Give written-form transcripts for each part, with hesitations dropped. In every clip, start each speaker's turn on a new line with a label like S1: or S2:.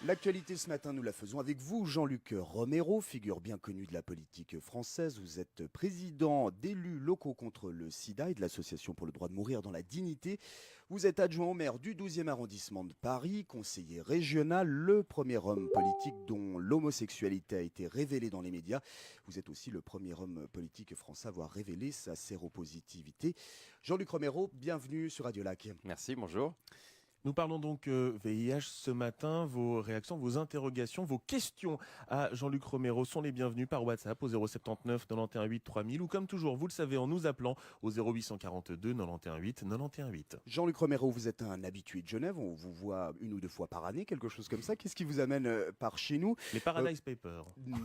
S1: L'actualité ce matin, nous la faisons avec vous, Jean-Luc Romero, figure bien connue de la politique française. Vous êtes président d'élus locaux contre le sida et de l'Association pour le droit de mourir dans la dignité. Vous êtes adjoint au maire du 12e arrondissement de Paris, conseiller régional, le premier homme politique dont l'homosexualité a été révélée dans les médias. Vous êtes aussi le premier homme politique français à avoir révélé sa séropositivité. Jean-Luc Romero, bienvenue sur Radio Lac.
S2: Merci, bonjour.
S3: Nous parlons donc VIH ce matin. Vos réactions, vos interrogations, vos questions à Jean-Luc Romero sont les bienvenues par WhatsApp au 079 91 8 3000 ou comme toujours, vous le savez, en nous appelant au 0842 91 8 91 8.
S1: Jean-Luc Romero, vous êtes un habitué de Genève, on vous voit 1 ou 2 fois par année, quelque chose comme ça. Qu'est-ce qui vous amène par chez nous?
S3: Les Paradise Papers.
S1: Vous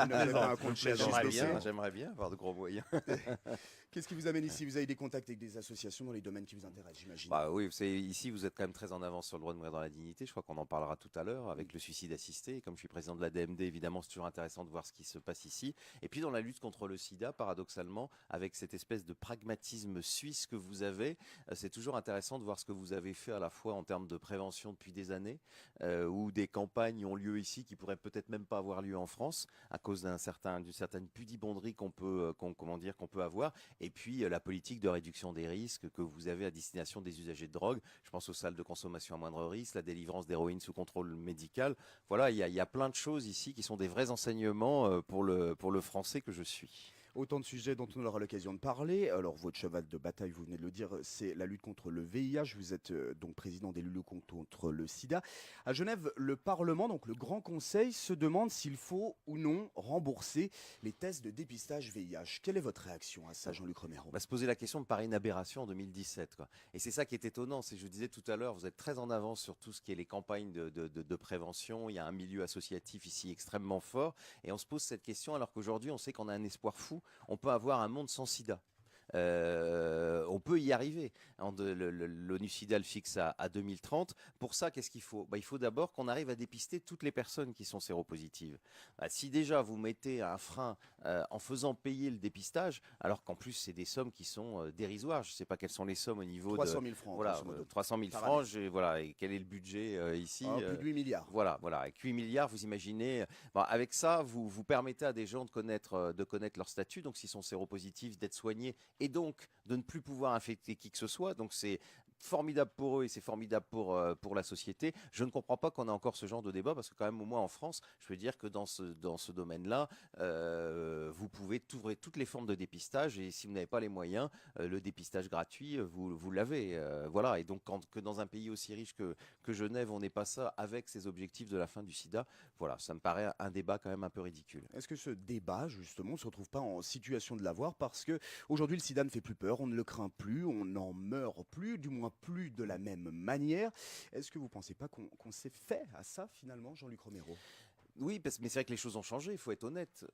S1: n'avez pas un compte chez
S2: J'aimerais bien avoir de gros moyens.
S1: Qu'est-ce qui vous amène ici? Vous avez des contacts avec des associations dans les domaines qui vous intéressent, j'imagine.
S2: Bah oui, ici vous êtes quand même très en avance sur le droit de mourir dans la dignité. Je crois qu'on en parlera tout à l'heure avec le suicide assisté. Et comme je suis président de la DMD, évidemment, c'est toujours intéressant de voir ce qui se passe ici. Et puis dans la lutte contre le sida, paradoxalement, avec cette espèce de pragmatisme suisse que vous avez, c'est toujours intéressant de voir ce que vous avez fait à la fois en termes de prévention depuis des années, où des campagnes ont lieu ici qui pourraient peut-être même pas avoir lieu en France à cause d'une certaine pudibonderie qu'on peut avoir. Et puis la politique de réduction des risques que vous avez à destination des usagers de drogue. Je pense aux salles de consommation à moindre risque, la délivrance d'héroïne sous contrôle médical. Voilà, il y a plein de choses ici qui sont des vrais enseignements pour le français que je suis.
S1: Autant de sujets dont on aura l'occasion de parler. Alors, votre cheval de bataille, vous venez de le dire, c'est la lutte contre le VIH. Vous êtes donc président des locaux contre le sida. À Genève, le Parlement, donc le Grand Conseil, se demande s'il faut ou non rembourser les tests de dépistage VIH. Quelle est votre réaction à ça, Jean-Luc Romero?
S2: Se poser la question me paraît une aberration en 2017. Quoi. Et c'est ça qui est étonnant. C'est, je vous disais tout à l'heure, vous êtes très en avance sur tout ce qui est les campagnes de prévention. Il y a un milieu associatif ici extrêmement fort. Et on se pose cette question alors qu'aujourd'hui, on sait qu'on a un espoir fou. On peut avoir un monde sans sida. On peut y arriver. L'ONU SIDA le fixe à 2030. Pour ça, qu'est-ce qu'il faut? Il faut d'abord qu'on arrive à dépister toutes les personnes qui sont séropositives. Si déjà vous mettez un frein en faisant payer le dépistage, alors qu'en plus c'est des sommes qui sont dérisoires. Je ne sais pas quelles sont les sommes au niveau
S1: 300 000 francs.
S2: Voilà, 300 000 francs. Et quel est le budget ici?
S1: Plus de 8 milliards.
S2: Voilà. Avec 8 milliards, vous imaginez. Avec ça, vous permettez à des gens de connaître leur statut. Donc s'ils sont séropositifs, d'être soignés et donc de ne plus pouvoir infecter qui que ce soit. Donc c'est formidable pour eux et c'est formidable pour la société. Je ne comprends pas qu'on ait encore ce genre de débat parce que quand même au moins en France, je peux dire que dans ce domaine-là, vous pouvez ouvrir toutes les formes de dépistage et si vous n'avez pas les moyens, le dépistage gratuit, vous l'avez. Voilà. Et donc que dans un pays aussi riche que Genève, on n'ait pas ça avec ces objectifs de la fin du sida, voilà, ça me paraît un débat quand même un peu ridicule.
S1: Est-ce que ce débat, justement, ne se retrouve pas en situation de l'avoir parce que aujourd'hui le sida ne fait plus peur, on ne le craint plus, on n'en meurt plus, du moins plus de la même manière. Est-ce que vous ne pensez pas qu'on s'est fait à ça finalement, Jean-Luc Romero?
S2: Oui, mais c'est vrai que les choses ont changé, il faut être honnête.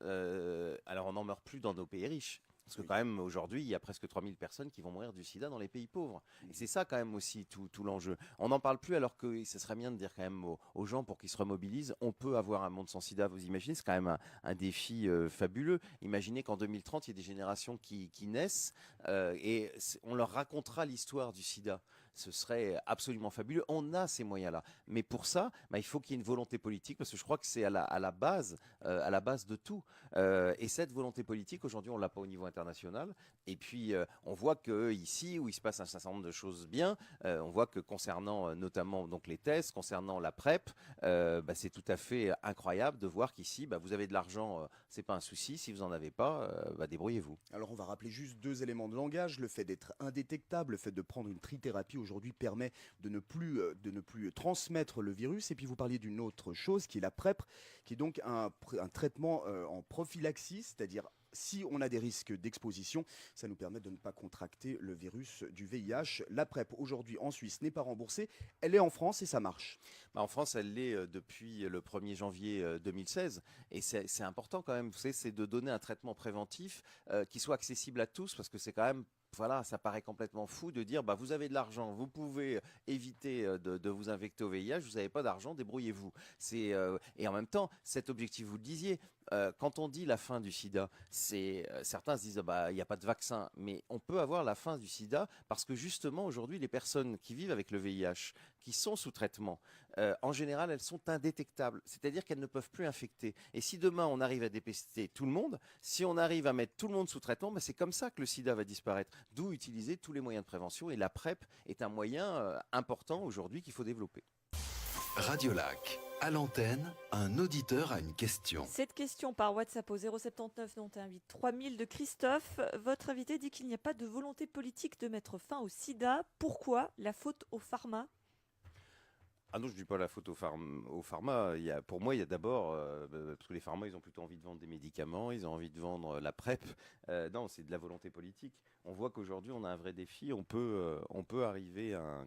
S2: Alors on n'en meurt plus dans nos pays riches. Parce que quand même, aujourd'hui, il y a presque 3000 personnes qui vont mourir du sida dans les pays pauvres. Et c'est ça quand même aussi tout l'enjeu. On n'en parle plus alors que ce serait bien de dire quand même aux gens pour qu'ils se remobilisent, on peut avoir un monde sans sida, vous imaginez, c'est quand même un défi fabuleux. Imaginez qu'en 2030, il y a des générations qui naissent et on leur racontera l'histoire du sida. Ce serait absolument fabuleux. On a ces moyens-là. Mais pour ça, il faut qu'il y ait une volonté politique parce que je crois que c'est à la base de tout. Et cette volonté politique, aujourd'hui, on ne l'a pas au niveau international. Et puis, on voit que ici, où il se passe un certain nombre de choses bien, on voit que concernant notamment donc les tests, concernant la PrEP, c'est tout à fait incroyable de voir qu'ici, vous avez de l'argent, c'est pas un souci. Si vous en avez pas, débrouillez-vous.
S1: Alors, on va rappeler juste 2 éléments de langage. Le fait d'être indétectable, le fait de prendre une trithérapie aujourd'hui permet de ne plus transmettre le virus. Et puis, vous parliez d'une autre chose qui est la PrEP, qui est donc un traitement en prophylaxie, c'est-à-dire si on a des risques d'exposition, ça nous permet de ne pas contracter le virus du VIH. La PrEP, aujourd'hui en Suisse, n'est pas remboursée. Elle est en France et ça marche.
S2: En France, elle l'est depuis le 1er janvier 2016. Et c'est important quand même, vous savez, c'est de donner un traitement préventif qui soit accessible à tous, parce que c'est quand même... Voilà, ça paraît complètement fou de dire vous avez de l'argent, vous pouvez éviter de vous infecter au VIH, vous n'avez pas d'argent, débrouillez-vous. Et en même temps, cet objectif, vous le disiez, quand on dit la fin du sida, certains se disent il n'y a pas de vaccin, mais on peut avoir la fin du sida parce que justement aujourd'hui les personnes qui vivent avec le VIH, qui sont sous traitement, en général, elles sont indétectables. C'est-à-dire qu'elles ne peuvent plus infecter. Et si demain, on arrive à dépister tout le monde, si on arrive à mettre tout le monde sous traitement, ben, c'est comme ça que le sida va disparaître. D'où utiliser tous les moyens de prévention. Et la PrEP est un moyen important aujourd'hui qu'il faut développer.
S4: Radiolac, à l'antenne, un auditeur a une question.
S5: Cette question par WhatsApp au 079 91 3000 de Christophe. Votre invité dit qu'il n'y a pas de volonté politique de mettre fin au sida. Pourquoi la faute au pharma ?
S2: Ah non, je ne dis pas la faute au pharma. Pour moi, il y a d'abord, parce que les pharma, ils ont plutôt envie de vendre des médicaments, ils ont envie de vendre la PrEP. Non, c'est de la volonté politique. On voit qu'aujourd'hui, on a un vrai défi. On peut arriver à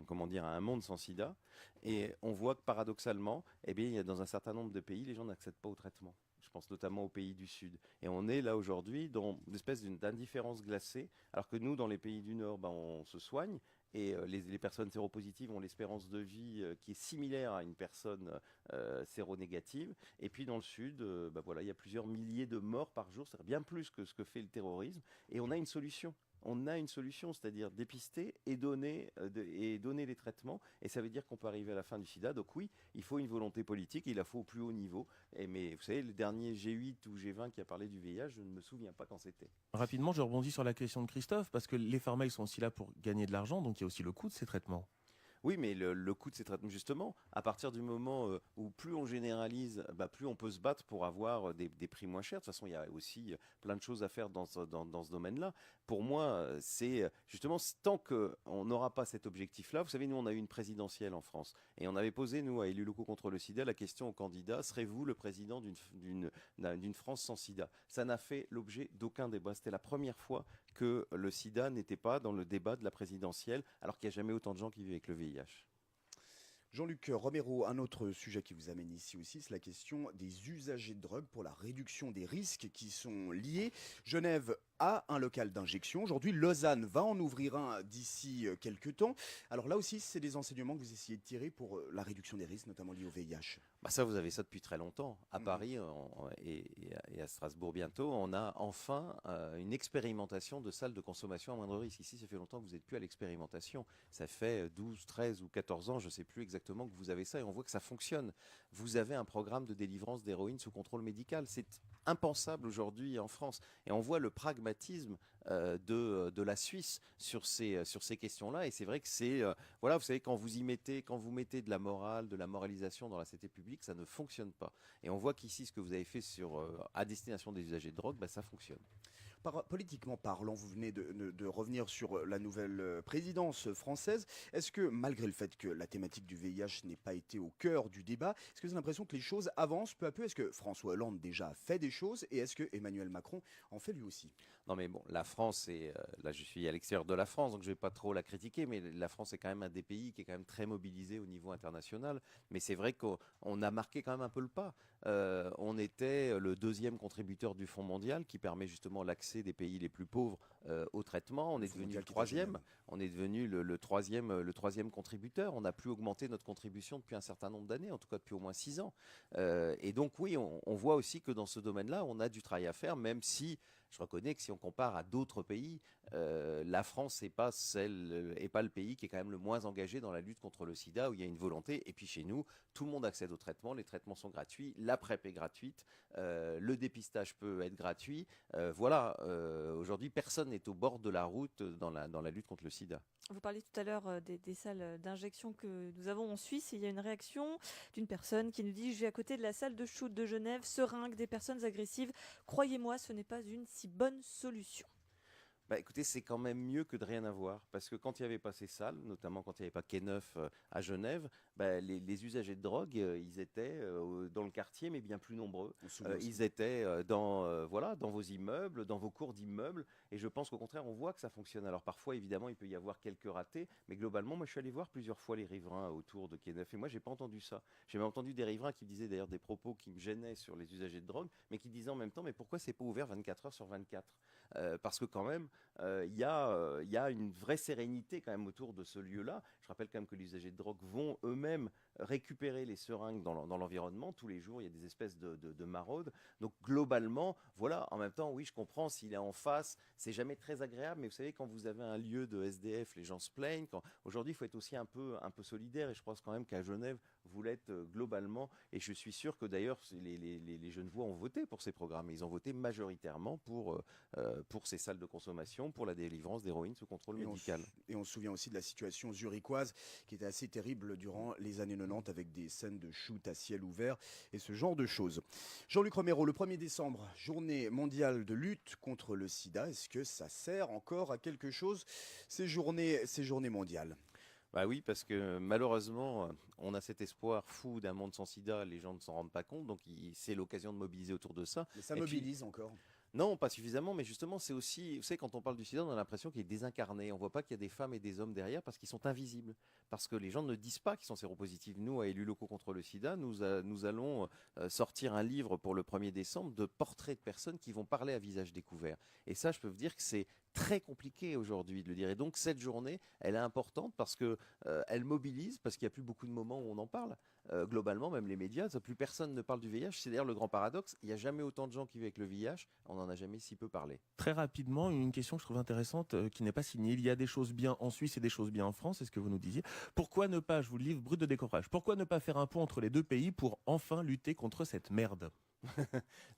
S2: un monde sans sida. Et on voit que paradoxalement, eh bien, il y a dans un certain nombre de pays, les gens n'accèdent pas au traitement. Je pense notamment aux pays du Sud. Et on est là aujourd'hui dans une espèce d'indifférence glacée, alors que nous, dans les pays du Nord, on se soigne. Et les personnes séropositives ont l'espérance de vie qui est similaire à une personne séronégative. Et puis dans le Sud, il y a plusieurs milliers de morts par jour, c'est bien plus que ce que fait le terrorisme. Et on a une solution. C'est-à-dire dépister et donner les traitements. Et ça veut dire qu'on peut arriver à la fin du sida. Donc oui, il faut une volonté politique, et il la faut au plus haut niveau. Mais vous savez, le dernier G8 ou G20 qui a parlé du VIH, je ne me souviens pas quand c'était.
S3: Rapidement, je rebondis sur la question de Christophe, parce que les pharma, ils sont aussi là pour gagner de l'argent, donc il y a aussi le coût de ces traitements.
S2: Oui, mais le coût de ces traitements, justement, à partir du moment où plus on généralise, plus on peut se battre pour avoir des prix moins chers. De toute façon, il y a aussi plein de choses à faire dans ce domaine-là. Pour moi, c'est justement, tant qu'on n'aura pas cet objectif-là, vous savez, nous, on a eu une présidentielle en France. Et on avait posé, nous, à Élus locaux contre le sida, la question aux candidats, serez-vous le président d'une France sans sida ? Ça n'a fait l'objet d'aucun débat. C'était la première fois que le sida n'était pas dans le débat de la présidentielle, alors qu'il n'y a jamais autant de gens qui vivent avec le VIH.
S1: Jean-Luc Romero, un autre sujet qui vous amène ici aussi, c'est la question des usagers de drogue pour la réduction des risques qui sont liés. Genève a un local d'injection. Aujourd'hui, Lausanne va en ouvrir un d'ici quelques temps. Alors là aussi, c'est des enseignements que vous essayez de tirer pour la réduction des risques, notamment liés au VIH.
S2: Ça, vous avez ça depuis très longtemps. À Paris et à Strasbourg bientôt, on a enfin une expérimentation de salles de consommation à moindre risque. Ici, ça fait longtemps que vous n'êtes plus à l'expérimentation. Ça fait 12, 13 ou 14 ans, je ne sais plus exactement, que vous avez ça, et on voit que ça fonctionne. Vous avez un programme de délivrance d'héroïne sous contrôle médical. C'est impensable aujourd'hui en France. Et on voit le pragmatisme de la Suisse sur ces questions-là. Et c'est vrai que c'est... vous savez, quand vous mettez de la morale, de la moralisation dans la société publique, ça ne fonctionne pas. Et on voit qu'ici, ce que vous avez fait à destination des usagers de drogue, ça fonctionne.
S1: Politiquement parlant, vous venez de revenir sur la nouvelle présidence française. Est-ce que, malgré le fait que la thématique du VIH n'ait pas été au cœur du débat, est-ce que vous avez l'impression que les choses avancent peu à peu ? Est-ce que François Hollande déjà a fait des choses et est-ce que Emmanuel Macron en fait lui aussi ?
S2: Non mais bon, la France, là je suis à l'extérieur de la France, donc je ne vais pas trop la critiquer, mais la France est quand même un des pays qui est quand même très mobilisé au niveau international. Mais c'est vrai qu'on a marqué quand même un peu le pas. On était le deuxième contributeur du Fonds mondial qui permet justement l'accès des pays les plus pauvres au traitement. On est devenu le troisième. On est devenu le troisième contributeur. On n'a plus augmenté notre contribution depuis un certain nombre d'années, en tout cas depuis au moins 6 ans. Et donc oui, on voit aussi que dans ce domaine-là, on a du travail à faire, même si je reconnais que si on compare à d'autres pays, la France n'est pas le pays qui est quand même le moins engagé dans la lutte contre le sida, où il y a une volonté. Et puis chez nous, tout le monde accède au traitement, les traitements sont gratuits, la PrEP est gratuite, le dépistage peut être gratuit. Aujourd'hui, personne n'est au bord de la route dans la lutte contre le sida.
S5: Vous parliez tout à l'heure des salles d'injection que nous avons en Suisse. Et il y a une réaction d'une personne qui nous dit « Je vis à côté de la salle de shoot de Genève, seringue, des personnes agressives. Croyez-moi, ce n'est pas une si bonne solution. »
S2: Écoutez, c'est quand même mieux que de rien avoir, parce que quand il n'y avait pas ces salles, notamment quand il n'y avait pas Quai Neuf à Genève, les usagers de drogue, ils étaient dans le quartier, mais bien plus nombreux. Ils étaient dans vos immeubles, dans vos cours d'immeubles, et je pense qu'au contraire, on voit que ça fonctionne. Alors parfois, évidemment, il peut y avoir quelques ratés, mais globalement, moi, je suis allé voir plusieurs fois les riverains autour de Quai Neuf, et moi, j'ai pas entendu ça. J'ai même entendu des riverains qui me disaient d'ailleurs des propos qui me gênaient sur les usagers de drogue, mais qui disaient en même temps, mais pourquoi c'est pas ouvert 24 heures sur 24 ? parce que quand même, il y a une vraie sérénité quand même autour de ce lieu-là. Je rappelle quand même que les usagers de drogue vont eux-mêmes récupérer les seringues dans l'environnement. Tous les jours, il y a des espèces de maraudes. Donc globalement, voilà, en même temps, oui, je comprends, s'il est en face, c'est jamais très agréable, mais vous savez, quand vous avez un lieu de SDF, les gens se plaignent. Aujourd'hui, il faut être aussi un peu solidaire, et je pense quand même qu'à Genève, vous l'êtes globalement, et je suis sûr que d'ailleurs, les Genevois ont voté pour ces programmes, et ils ont voté majoritairement pour ces salles de consommation, pour la délivrance d'héroïne sous contrôle médical.
S1: Et on se souvient aussi de la situation zurichoise qui était assez terrible durant les années 90 avec des scènes de shoot à ciel ouvert et ce genre de choses. Jean-Luc Romero, le 1er décembre, journée mondiale de lutte contre le sida. Est-ce que ça sert encore à quelque chose, ces journées mondiales?
S2: Bah oui, parce que malheureusement, on a cet espoir fou d'un monde sans sida, les gens ne s'en rendent pas compte, donc c'est l'occasion de mobiliser autour de ça.
S1: Mais ça
S2: Et puis,
S1: mobilise encore.
S2: non, pas suffisamment, mais justement, c'est aussi, vous savez, quand on parle du sida, on a l'impression qu'il est désincarné. On voit pas qu'il y a des femmes et des hommes derrière parce qu'ils sont invisibles. Parce que les gens ne disent pas qu'ils sont séropositifs. Nous, à Élus locaux contre le sida, nous allons sortir un livre pour le 1er décembre de portraits de personnes qui vont parler à visage découvert. Et ça, je peux vous dire que c'est très compliqué aujourd'hui de le dire. Et donc, cette journée, elle est importante parce que elle mobilise, parce qu'il n'y a plus beaucoup de moments où on en parle. Globalement, même les médias, plus personne ne parle du VIH. C'est d'ailleurs le grand paradoxe. Il n'y a jamais autant de gens qui vivent avec le VIH. On n'en a jamais si peu parlé.
S3: Très rapidement, une question que je trouve intéressante qui n'est pas signée. Il y a des choses bien en Suisse et des choses bien en France, c'est ce que vous nous disiez. Pourquoi ne pas, je vous le livre brut de décoffrage, pourquoi ne pas faire un pont entre les deux pays pour enfin lutter contre cette merde?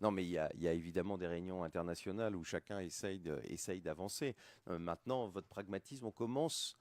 S2: Non, mais il y a évidemment des réunions internationales où chacun essaye d'avancer. Maintenant, votre pragmatisme, on commence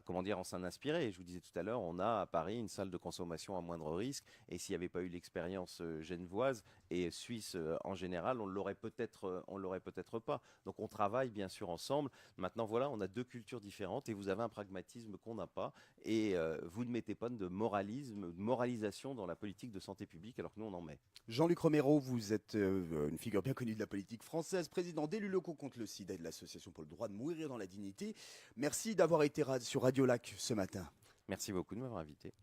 S2: comment dire, en s'en inspirer. Je vous disais tout à l'heure, on a à Paris une salle de consommation à moindre risque, et s'il n'y avait pas eu l'expérience genevoise et suisse en général, on l'aurait peut-être pas. Donc on travaille bien sûr ensemble. Maintenant voilà, on a deux cultures différentes et vous avez un pragmatisme qu'on n'a pas, et vous ne mettez pas de moralisme, de moralisation dans la politique de santé publique alors que nous on en met.
S1: Jean-Luc Romero, vous êtes une figure bien connue de la politique française, président d'élus locaux contre le sida et de l'Association pour le droit de mourir dans la dignité. Merci d'avoir été sur Radio Lac ce matin.
S2: Merci beaucoup de m'avoir invité.